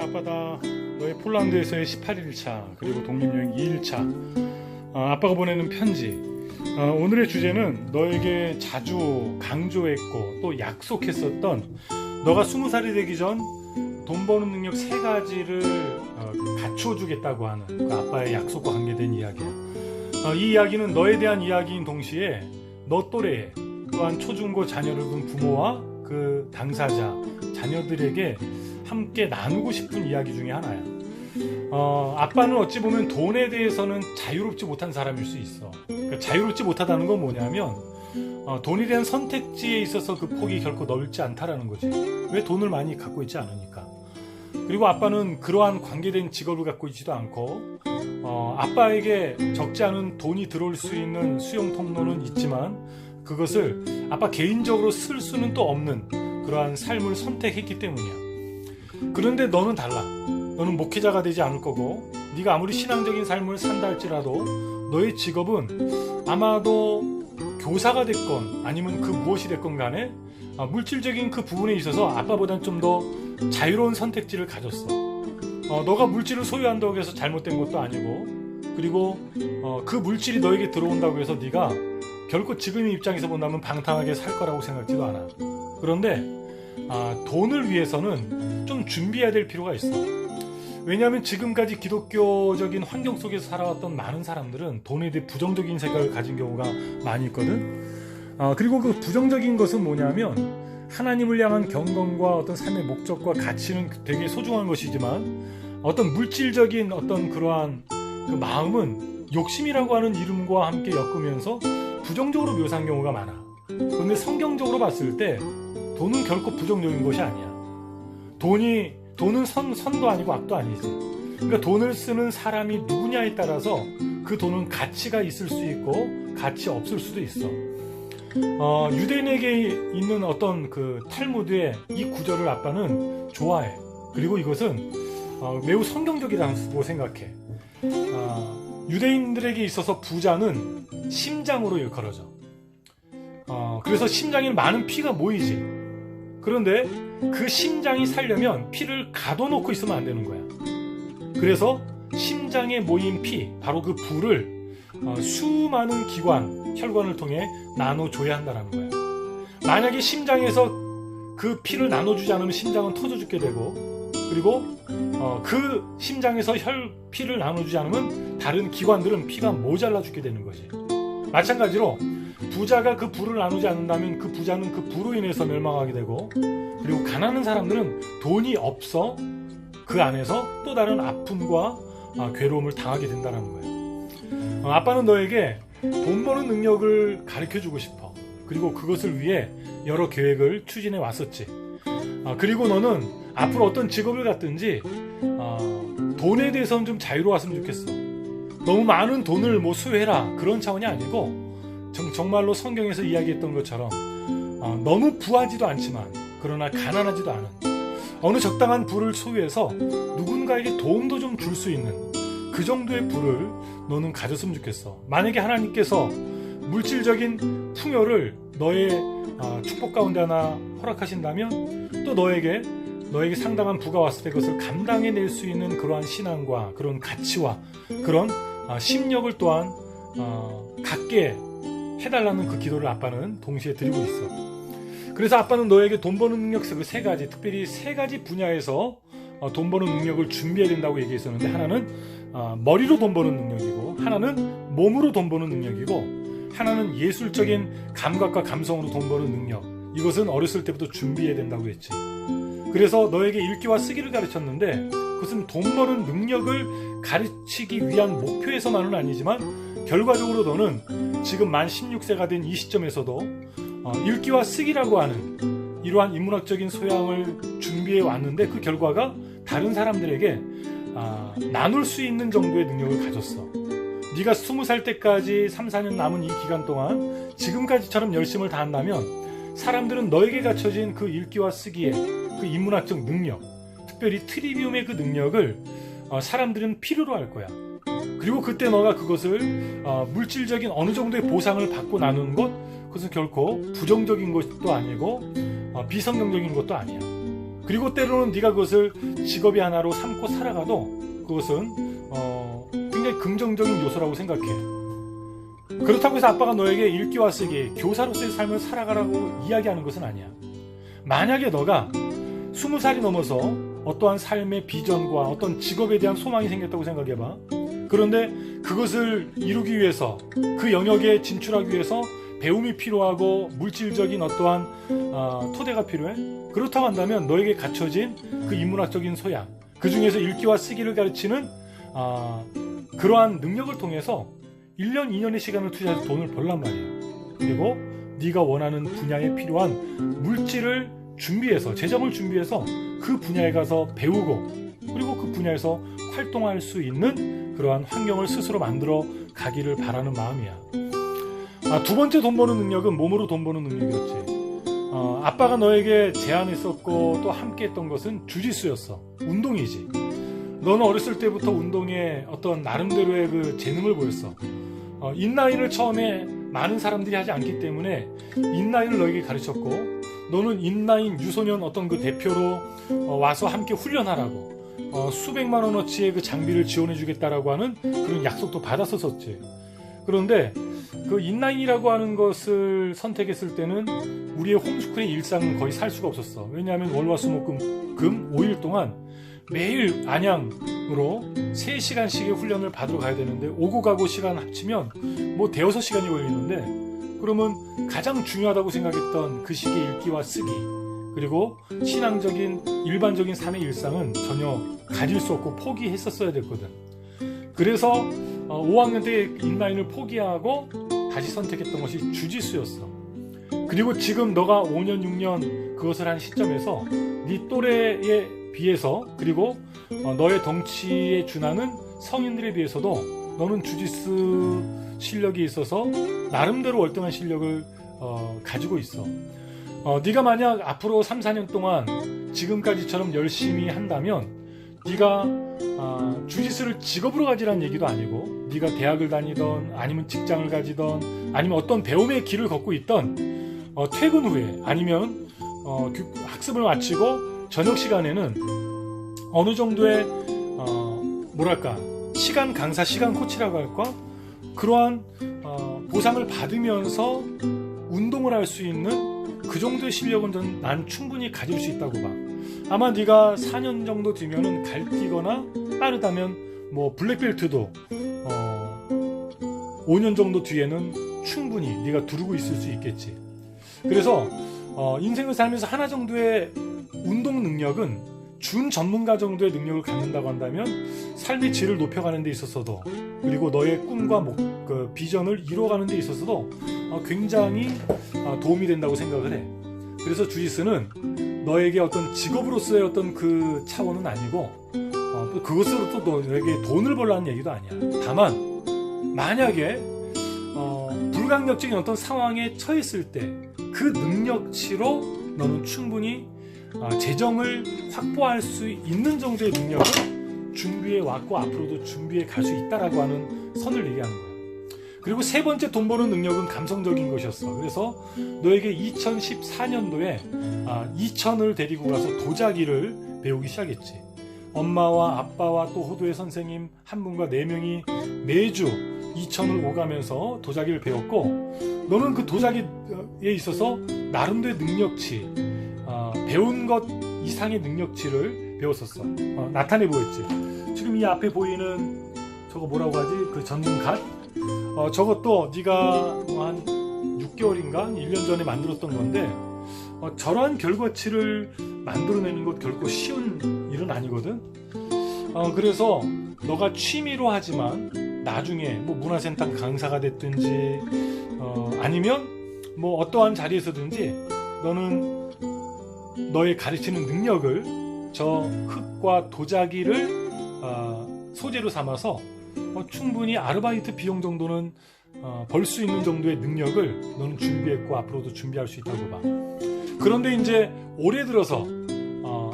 아빠다. 너의 폴란드에서의 18일차 그리고 독립여행 2일차 아빠가 보내는 편지. 오늘의 주제는 너에게 자주 강조했고 또 약속했었던 너가 20살이 되기 전 돈 버는 능력 3가지를 갖춰주겠다고 하는 그 아빠의 약속과 관계된 이야기야. 이 이야기는 너에 대한 이야기인 동시에 너 또래의 또한 초중고 자녀를 둔 부모와 그 당사자, 자녀들에게 함께 나누고 싶은 이야기 중에 하나야. 아빠는 어찌 보면 돈에 대해서는 자유롭지 못한 사람일 수 있어. 그러니까 자유롭지 못하다는 건 뭐냐면 돈에 대한 선택지에 있어서 그 폭이 결코 넓지 않다라는 거지. 왜? 돈을 많이 갖고 있지 않으니까. 그리고 아빠는 그러한 관계된 직업을 갖고 있지도 않고 아빠에게 적지 않은 돈이 들어올 수 있는 수용 통로는 있지만 그것을 아빠 개인적으로 쓸 수는 또 없는 그러한 삶을 선택했기 때문이야. 그런데 너는 달라. 너는 목회자가 되지 않을 거고 네가 아무리 신앙적인 삶을 산다 할지라도 너의 직업은 아마도 교사가 됐건 아니면 그 무엇이 됐건 간에 물질적인 그 부분에 있어서 아빠보다는 좀 더 자유로운 선택지를 가졌어. 너가 물질을 소유한다고 해서 잘못된 것도 아니고 그리고 그 물질이 너에게 들어온다고 해서 네가 결코 지금의 입장에서 본다면 방탕하게 살 거라고 생각지도 않아. 그런데 돈을 위해서는 좀 준비해야 될 필요가 있어. 왜냐하면 지금까지 기독교적인 환경 속에서 살아왔던 많은 사람들은 돈에 대해 부정적인 생각을 가진 경우가 많이 있거든. 그리고 그 부정적인 것은 뭐냐면 하나님을 향한 경건과 어떤 삶의 목적과 가치는 되게 소중한 것이지만 어떤 물질적인 어떤 그러한 그 마음은 욕심이라고 하는 이름과 함께 엮으면서 부정적으로 묘사한 경우가 많아. 그런데 성경적으로 봤을 때 돈은 결코 부정적인 것이 아니야. 돈은 선도 아니고 악도 아니지. 그러니까 돈을 쓰는 사람이 누구냐에 따라서 그 돈은 가치가 있을 수 있고 가치 없을 수도 있어. 유대인에게 있는 어떤 그 탈무드의 이 구절을 아빠는 좋아해. 그리고 이것은 매우 성경적이라고 생각해. 유대인들에게 있어서 부자는 심장으로 일컬어져. 그래서 심장에는 많은 피가 모이지. 그런데 그 심장이 살려면 피를 가둬놓고 있으면 안 되는 거야. 그래서 심장에 모인 피, 바로 그 부를 수많은 기관, 혈관을 통해 나눠줘야 한다는 거야. 만약에 심장에서 그 피를 나눠주지 않으면 심장은 터져 죽게 되고 그리고 그 심장에서 피를 나눠주지 않으면 다른 기관들은 피가 모자라 죽게 되는 거지. 마찬가지로 부자가 그 부를 나누지 않는다면 그 부자는 그 부로 인해서 멸망하게 되고 그리고 가난한 사람들은 돈이 없어 그 안에서 또 다른 아픔과 괴로움을 당하게 된다는 거예요. 아빠는 너에게 돈 버는 능력을 가르쳐주고 싶어. 그리고 그것을 위해 여러 계획을 추진해 왔었지. 그리고 너는 앞으로 어떤 직업을 갖든지 돈에 대해서는 좀 자유로웠으면 좋겠어. 너무 많은 돈을 소유해라 그런 차원이 아니고 정말로 성경에서 이야기했던 것처럼 너무 부하지도 않지만 그러나 가난하지도 않은 어느 적당한 부를 소유해서 누군가에게 도움도 좀 줄 수 있는 그 정도의 부를 너는 가졌으면 좋겠어. 만약에 하나님께서 물질적인 풍요를 너의 축복 가운데 하나 허락하신다면 또 너에게 상당한 부가 왔을 때 그것을 감당해낼 수 있는 그러한 신앙과 그런 가치와 그런 심력을 또한 갖게 해달라는 그 기도를 아빠는 동시에 드리고 있어. 그래서 아빠는 너에게 돈 버는 능력 그 3가지, 특별히 3가지 분야에서 돈 버는 능력을 준비해야 된다고 얘기했었는데 하나는 머리로 돈 버는 능력이고 하나는 몸으로 돈 버는 능력이고 하나는 예술적인 감각과 감성으로 돈 버는 능력. 이것은 어렸을 때부터 준비해야 된다고 했지. 그래서 너에게 읽기와 쓰기를 가르쳤는데 그것은 돈 버는 능력을 가르치기 위한 목표에서만은 아니지만 결과적으로 너는 지금 만 16세가 된 이 시점에서도 읽기와 쓰기라고 하는 이러한 인문학적인 소양을 준비해 왔는데 그 결과가 다른 사람들에게 나눌 수 있는 정도의 능력을 가졌어. 네가 20살 때까지 3, 4년 남은 이 기간 동안 지금까지처럼 열심을 다한다면 사람들은 너에게 갖춰진 그 읽기와 쓰기의 그 인문학적 능력, 특별히 트리비움의 그 능력을 사람들은 필요로 할 거야. 그리고 그때 너가 그것을 물질적인 어느 정도의 보상을 받고 나누는 것, 그것은 결코 부정적인 것도 아니고 비성경적인 것도 아니야. 그리고 때로는 네가 그것을 직업의 하나로 삼고 살아가도 그것은 굉장히 긍정적인 요소라고 생각해. 그렇다고 해서 아빠가 너에게 읽기와 쓰기, 교사로서의 삶을 살아가라고 이야기하는 것은 아니야. 만약에 너가 20살이 넘어서 어떠한 삶의 비전과 어떤 직업에 대한 소망이 생겼다고 생각해봐. 그런데 그것을 이루기 위해서, 그 영역에 진출하기 위해서 배움이 필요하고 물질적인 어떠한 토대가 필요해. 그렇다고 한다면 너에게 갖춰진 그 인문학적인 소양, 그 중에서 읽기와 쓰기를 가르치는 그러한 능력을 통해서 1년, 2년의 시간을 투자해서 돈을 벌란 말이야. 그리고 네가 원하는 분야에 필요한 물질을 준비해서, 재정을 준비해서 그 분야에 가서 배우고, 그리고 그 분야에서 활동할 수 있는 그러한 환경을 스스로 만들어 가기를 바라는 마음이야. 두 번째 돈 버는 능력은 몸으로 돈 버는 능력이었지. 아빠가 너에게 제안했었고 또 함께 했던 것은 주짓수였어. 운동이지. 너는 어렸을 때부터 운동에 어떤 나름대로의 그 재능을 보였어. 인라인을 처음에 많은 사람들이 하지 않기 때문에 인라인을 너에게 가르쳤고, 너는 인라인 유소년 어떤 그 대표로 와서 함께 훈련하라고 수백만 원어치의 그 장비를 지원해 주겠다라고 하는 그런 약속도 받았었지. 그런데 그 인라인이라고 하는 것을 선택했을 때는 우리의 홈스쿨의 일상은 거의 살 수가 없었어. 왜냐하면 월화수목금 5일 동안 매일 안양으로 3시간씩의 훈련을 받으러 가야 되는데, 오고 가고 시간 합치면 뭐 대여섯 시간이 걸리는데, 그러면 가장 중요하다고 생각했던 그 시기의 읽기와 쓰기, 그리고 신앙적인 일반적인 삶의 일상은 전혀 가질 수 없고 포기했었어야 됐거든. 그래서 5학년 때 인라인을 포기하고 다시 선택했던 것이 주짓수였어. 그리고 지금 너가 5년, 6년 그것을 한 시점에서 네 또래에 비해서, 그리고 너의 덩치에 준하는 성인들에 비해서도 너는 주짓수 실력이 있어서 나름대로 월등한 실력을 가지고 있어. 네가 만약 앞으로 3, 4년 동안 지금까지처럼 열심히 한다면, 네가 주짓수를 직업으로 가지라는 얘기도 아니고, 네가 대학을 다니던 아니면 직장을 가지던 아니면 어떤 배움의 길을 걷고 있던 퇴근 후에 아니면 학습을 마치고 저녁 시간에는 어느 정도의 시간 강사, 시간 코치라고 할까? 그러한 보상을 받으면서 운동을 할 수 있는 그 정도의 실력은 난 충분히 가질 수 있다고 봐. 아마 네가 4년 정도 뒤면은 갈뛰거나 빠르다면 뭐 블랙벨트도 5년 정도 뒤에는 충분히 네가 두르고 있을 수 있겠지. 그래서 인생을 살면서 하나 정도의 운동 능력은 준 전문가 정도의 능력을 갖는다고 한다면 삶의 질을 높여가는 데 있어서도, 그리고 너의 꿈과 그 비전을 이루어가는 데 있어서도 굉장히 도움이 된다고 생각을 해. 그래서 주짓수는 너에게 어떤 직업으로서의 어떤 그 차원은 아니고, 그것으로 또 너에게 돈을 벌라는 얘기도 아니야. 다만 만약에 불강력적인 어떤 상황에 처했을 때 그 능력치로 너는 충분히 재정을 확보할 수 있는 정도의 능력을 준비해 왔고 앞으로도 준비해 갈 수 있다라고 하는 선을 얘기하는 거야. 그리고 세 번째 돈 버는 능력은 감성적인 것이었어. 그래서 너에게 2014년도에 2000을 데리고 가서 도자기를 배우기 시작했지. 엄마와 아빠와 또 호도의 선생님 한 분과 4명이 매주 2000을 오가면서 도자기를 배웠고, 너는 그 도자기에 있어서 나름대로의 능력치, 배운 것 이상의 능력치를 배웠었어. 나타내 보였지. 지금 이 앞에 보이는 저거 뭐라고 하지? 그 전등갓? 저것도 네가 한 6개월인가 1년 전에 만들었던 건데, 저러한 결과치를 만들어내는 것 결코 쉬운 일은 아니거든. 그래서 너가 취미로 하지만 나중에 뭐 문화센터 강사가 됐든지 아니면 뭐 어떠한 자리에서든지 너는 너의 가르치는 능력을 저 흙과 도자기를 소재로 삼아서 충분히 아르바이트 비용 정도는 벌 수 있는 정도의 능력을 너는 준비했고 앞으로도 준비할 수 있다고 봐. 그런데 이제 올해 들어서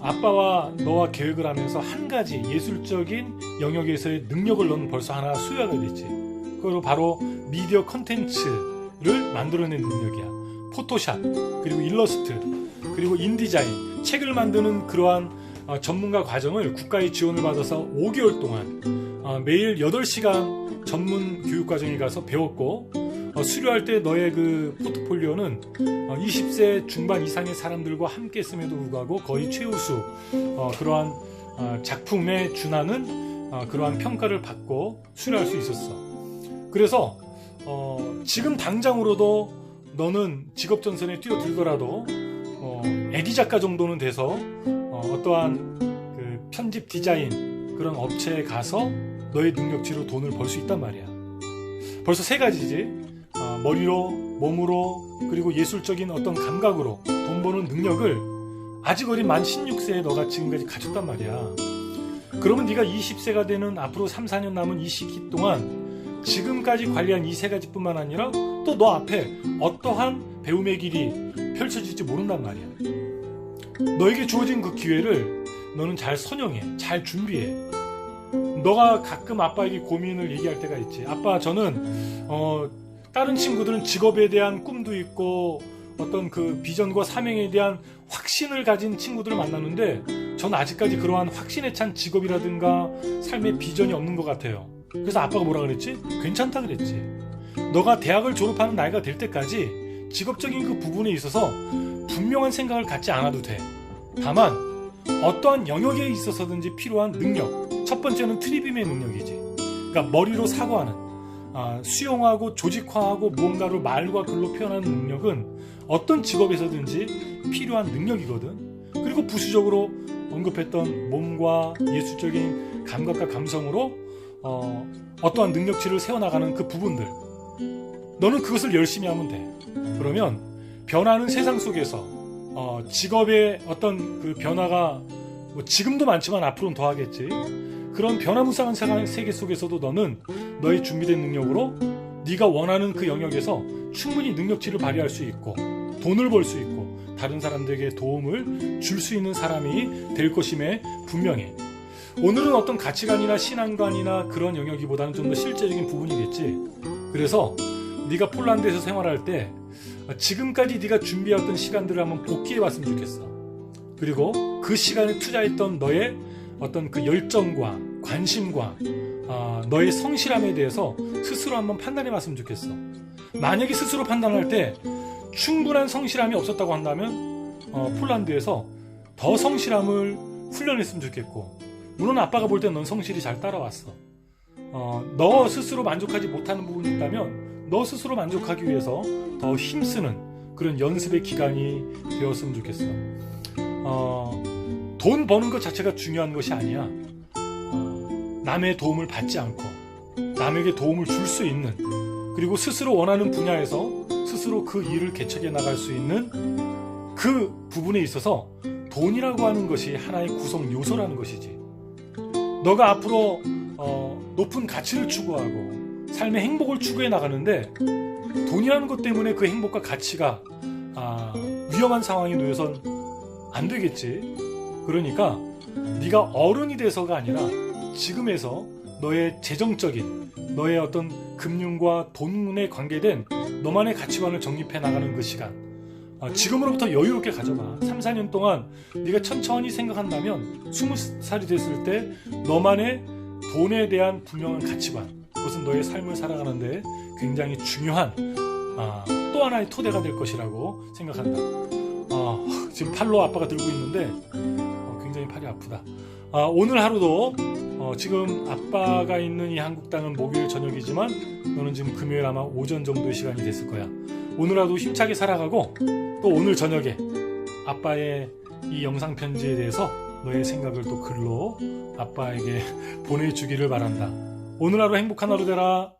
아빠와 너와 계획을 하면서 한 가지 예술적인 영역에서의 능력을 너는 벌써 하나 수여하게 됐지. 그리고 바로 미디어 컨텐츠를 만들어낸 능력이야. 포토샵, 그리고 일러스트, 그리고 인디자인, 책을 만드는 그러한 전문가 과정을 국가의 지원을 받아서 5개월 동안 매일 8시간 전문 교육 과정에 가서 배웠고, 수료할 때 너의 그 포트폴리오는 20세 중반 이상의 사람들과 함께 했음에도 불구하고 거의 최우수 그러한 작품에 준하는 그러한 평가를 받고 수료할 수 있었어. 그래서 지금 당장으로도 너는 직업전선에 뛰어들더라도 에디 작가 정도는 돼서 어떠한 그 편집 디자인 그런 업체에 가서 너의 능력치로 돈을 벌 수 있단 말이야. 벌써 3가지지. 머리로, 몸으로, 그리고 예술적인 어떤 감각으로 돈 버는 능력을 아직 어린 만 16세에 너가 지금까지 가졌단 말이야. 그러면 네가 20세가 되는 앞으로 3, 4년 남은 이 시기 동안 지금까지 관리한 이 3가지 뿐만 아니라 또 너 앞에 어떠한 배움의 길이 펼쳐질지 모른단 말이야. 너에게 주어진 그 기회를 너는 잘 선용해, 잘 준비해. 너가 가끔 아빠에게 고민을 얘기할 때가 있지. 아빠, 저는 다른 친구들은 직업에 대한 꿈도 있고 어떤 그 비전과 사명에 대한 확신을 가진 친구들을 만났는데 전 아직까지 그러한 확신에 찬 직업이라든가 삶의 비전이 없는 것 같아요. 그래서 아빠가 뭐라 그랬지? 괜찮다 그랬지. 너가 대학을 졸업하는 나이가 될 때까지 직업적인 그 부분에 있어서 분명한 생각을 갖지 않아도 돼. 다만 어떠한 영역에 있어서든지 필요한 능력, 첫 번째는 트리빔의 능력이지. 그러니까 머리로 사고하는, 수용하고 조직화하고 무언가를 말과 글로 표현하는 능력은 어떤 직업에서든지 필요한 능력이거든. 그리고 부수적으로 언급했던 몸과 예술적인 감각과 감성으로 어떠한 능력치를 세워나가는 그 부분들, 너는 그것을 열심히 하면 돼. 그러면 변하는 세상 속에서 직업의 어떤 그 변화가 뭐 지금도 많지만 앞으로는 더 하겠지. 그런 변화무쌍한 세계 속에서도 너는 너의 준비된 능력으로 네가 원하는 그 영역에서 충분히 능력치를 발휘할 수 있고 돈을 벌 수 있고 다른 사람들에게 도움을 줄 수 있는 사람이 될 것임에 분명해. 오늘은 어떤 가치관이나 신앙관이나 그런 영역이보다는 좀 더 실제적인 부분이겠지. 그래서 네가 폴란드에서 생활할 때 지금까지 네가 준비해왔던 시간들을 한번 복귀해봤으면 좋겠어. 그리고 그 시간에 투자했던 너의 어떤 그 열정과 관심과 너의 성실함에 대해서 스스로 한번 판단해봤으면 좋겠어. 만약에 스스로 판단할 때 충분한 성실함이 없었다고 한다면 폴란드에서 더 성실함을 훈련했으면 좋겠고, 물론 아빠가 볼 땐 넌 성실히 잘 따라왔어. 너 스스로 만족하지 못하는 부분이 있다면 너 스스로 만족하기 위해서 더 힘쓰는 그런 연습의 기간이 되었으면 좋겠어. 돈 버는 것 자체가 중요한 것이 아니야. 남의 도움을 받지 않고 남에게 도움을 줄 수 있는, 그리고 스스로 원하는 분야에서 스스로 그 일을 개척해 나갈 수 있는 그 부분에 있어서 돈이라고 하는 것이 하나의 구성 요소라는 것이지. 너가 앞으로 높은 가치를 추구하고 삶의 행복을 추구해 나가는데 돈이라는 것 때문에 그 행복과 가치가 위험한 상황에 놓여선 안 되겠지. 그러니까 네가 어른이 돼서가 아니라 지금에서 너의 재정적인, 너의 어떤 금융과 돈에 관계된 너만의 가치관을 정립해 나가는 그 시간, 지금으로부터 여유롭게 가져봐. 3, 4년 동안 네가 천천히 생각한다면 20살이 됐을 때 너만의 돈에 대한 분명한 가치관, 그것은 너의 삶을 살아가는데 굉장히 중요한 또 하나의 토대가 될 것이라고 생각한다. 지금 팔로 아빠가 들고 있는데 굉장히 팔이 아프다. 오늘 하루도 지금 아빠가 있는 이 한국 땅은 목요일 저녁이지만 너는 지금 금요일 아마 오전 정도의 시간이 됐을 거야. 오늘 하루 힘차게 살아가고 또 오늘 저녁에 아빠의 이 영상 편지에 대해서 너의 생각을 또 글로 아빠에게 보내주기를 바란다. 오늘 하루 행복한 하루 되라.